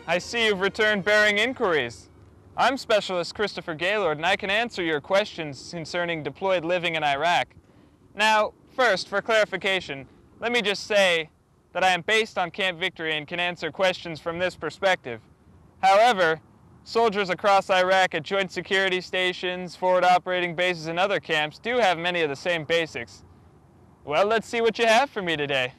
I see you've returned bearing inquiries. I'm Specialist Christopher Gaylord, and I can answer your questions concerning deployed living in Iraq. Now, first, for clarification, let me just say that I am based on Camp Victory and can answer questions from this perspective. However, soldiers across Iraq at joint security stations, forward operating bases, and other camps do have many of the same basics. Well, let's see what you have for me today.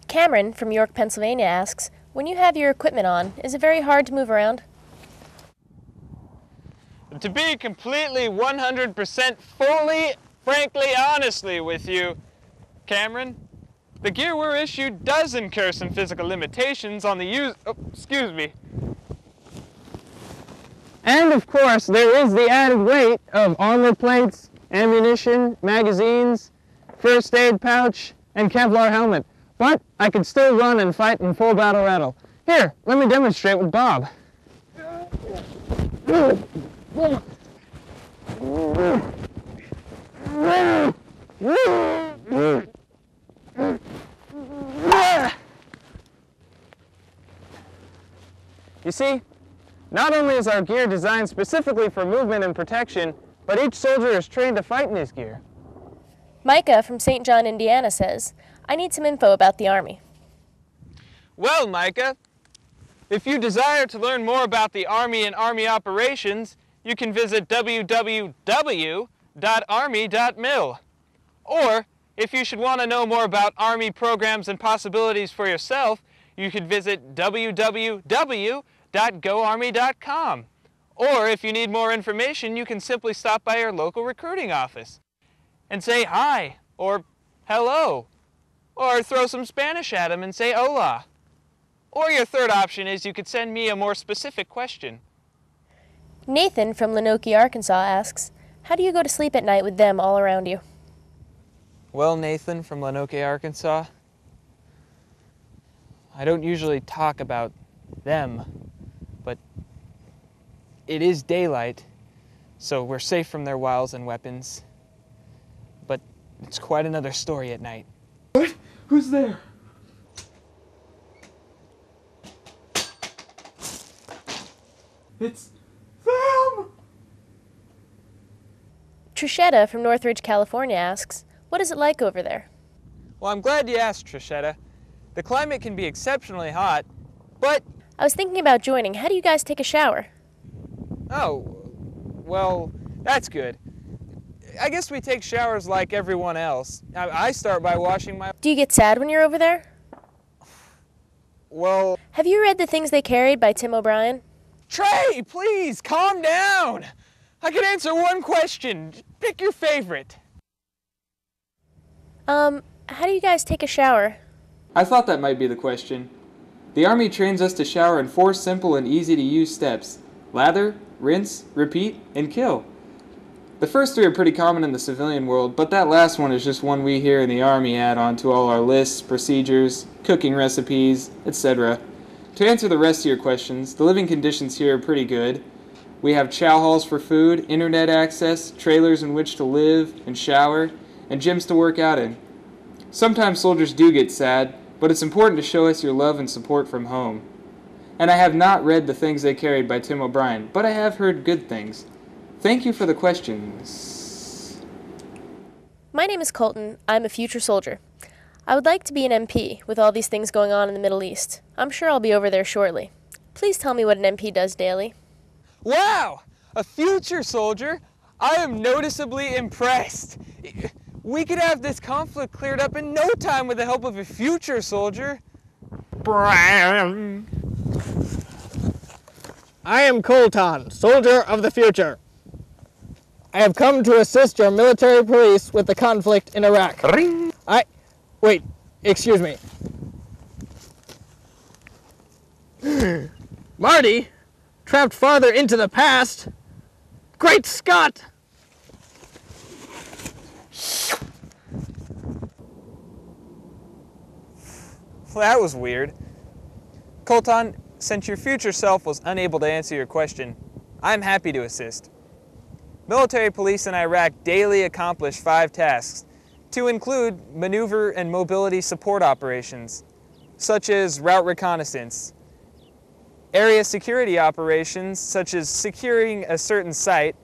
Cameron from York, Pennsylvania asks, when you have your equipment on, is it very hard to move around? To be completely 100% fully, frankly, honestly with you, Cameron, the gear we're issued does incur some physical limitations on the use... Oh, excuse me. And of course, there is the added weight of armor plates, ammunition, magazines, first aid pouch, and Kevlar helmet. But I could still run and fight in full battle rattle. Here, let me demonstrate with Bob. You see, not only is our gear designed specifically for movement and protection, but each soldier is trained to fight in his gear. Micah from St. John, Indiana says, I need some info about the Army. Well, Micah, if you desire to learn more about the Army and Army operations, you can visit www.army.mil. Or, if you should want to know more about Army programs and possibilities for yourself, you could visit www.goarmy.com. Or, if you need more information, you can simply stop by your local recruiting office and say hi, or hello, or throw some Spanish at them and say hola. Or your third option is you could send me a more specific question. Nathan from Lenoke, Arkansas asks, how do you go to sleep at night with them all around you? Well, Nathan from Lenoke, Arkansas, I don't usually talk about them, but it is daylight, so we're safe from their wiles and weapons. But it's quite another story at night. What? Who's there? It's them! Trishetta from Northridge, California asks, what is it like over there? Well, I'm glad you asked, Trishetta. The climate can be exceptionally hot, but... I was thinking about joining. How do you guys take a shower? Oh, well, that's good. I guess we take showers like everyone else. I start by washing my... Do you get sad when you're over there? Well... Have you read The Things They Carried by Tim O'Brien? Trey, please, calm down. I can answer one question. Pick your favorite. How do you guys take a shower? I thought that might be the question. The Army trains us to shower in 4 simple and easy-to-use steps. Lather, rinse, repeat, and kill. The first 3 are pretty common in the civilian world, but that last one is just one we here in the Army add on to all our lists, procedures, cooking recipes, etc. To answer the rest of your questions, the living conditions here are pretty good. We have chow halls for food, internet access, trailers in which to live and shower, and gyms to work out in. Sometimes soldiers do get sad, but it's important to show us your love and support from home. And I have not read The Things They Carried by Tim O'Brien, but I have heard good things. Thank you for the questions. My name is Colton. I'm a future soldier. I would like to be an MP with all these things going on in the Middle East. I'm sure I'll be over there shortly. Please tell me what an MP does daily. Wow! A future soldier? I am noticeably impressed. We could have this conflict cleared up in no time with the help of a future soldier. I am Colton, soldier of the future. I have come to assist your military police with the conflict in Iraq. Ring. Wait, excuse me. Marty? Trapped farther into the past? Great Scott! Well, that was weird. Colton, since your future self was unable to answer your question, I'm happy to assist. Military police in Iraq daily accomplish 5 tasks, to include maneuver and mobility support operations, such as route reconnaissance, area security operations such as securing a certain site,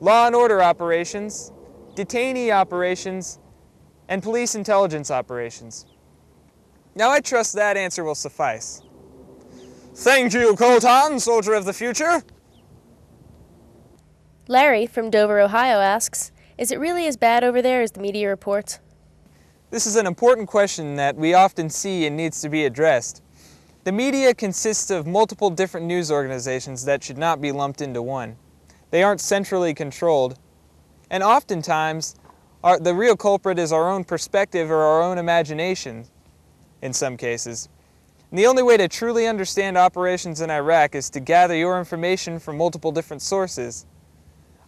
law and order operations, detainee operations, and police intelligence operations. Now I trust that answer will suffice. Thank you, Colton, soldier of the future. Larry from Dover, Ohio asks, is it really as bad over there as the media reports? This is an important question that we often see and needs to be addressed. The media consists of multiple different news organizations that should not be lumped into one. They aren't centrally controlled, and oftentimes the real culprit is our own perspective or our own imagination in some cases. And the only way to truly understand operations in Iraq is to gather your information from multiple different sources.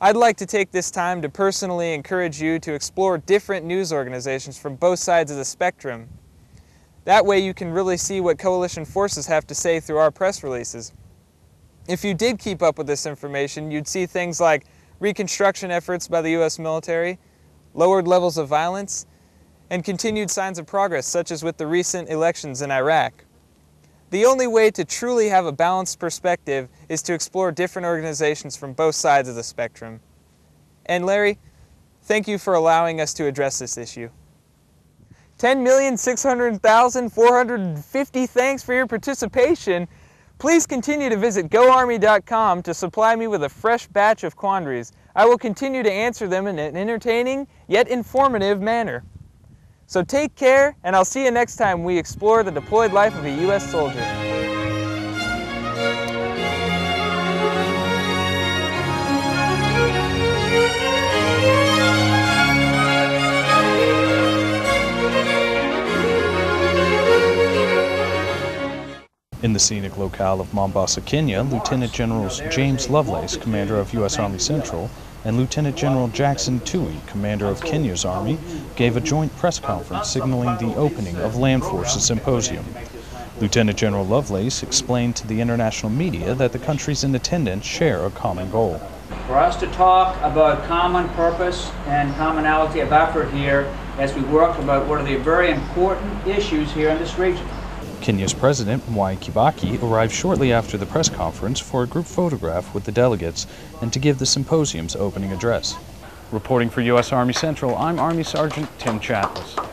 I'd like to take this time to personally encourage you to explore different news organizations from both sides of the spectrum. That way you can really see what coalition forces have to say through our press releases. If you did keep up with this information, you'd see things like reconstruction efforts by the U.S. military, lowered levels of violence, and continued signs of progress, such as with the recent elections in Iraq. The only way to truly have a balanced perspective is to explore different organizations from both sides of the spectrum. And Larry, thank you for allowing us to address this issue. 10,600,450 thanks for your participation. Please continue to visit GoArmy.com to supply me with a fresh batch of quandaries. I will continue to answer them in an entertaining yet informative manner. So take care, and I'll see you next time we explore the deployed life of a U.S. soldier. In the scenic locale of Mombasa, Kenya, Lieutenant Generals James Lovelace, commander of U.S. Army Central, and Lieutenant General Jackson Toohey, commander of Kenya's Army, gave a joint press conference signaling the opening of Land Forces Symposium. Lieutenant General Lovelace explained to the international media that the countries in attendance share a common goal. For us to talk about common purpose and commonality of effort here as we work about what are the very important issues here in this region. Kenya's President, Mwai Kibaki, arrived shortly after the press conference for a group photograph with the delegates and to give the symposium's opening address. Reporting for U.S. Army Central, I'm Army Sergeant Tim Chatlis.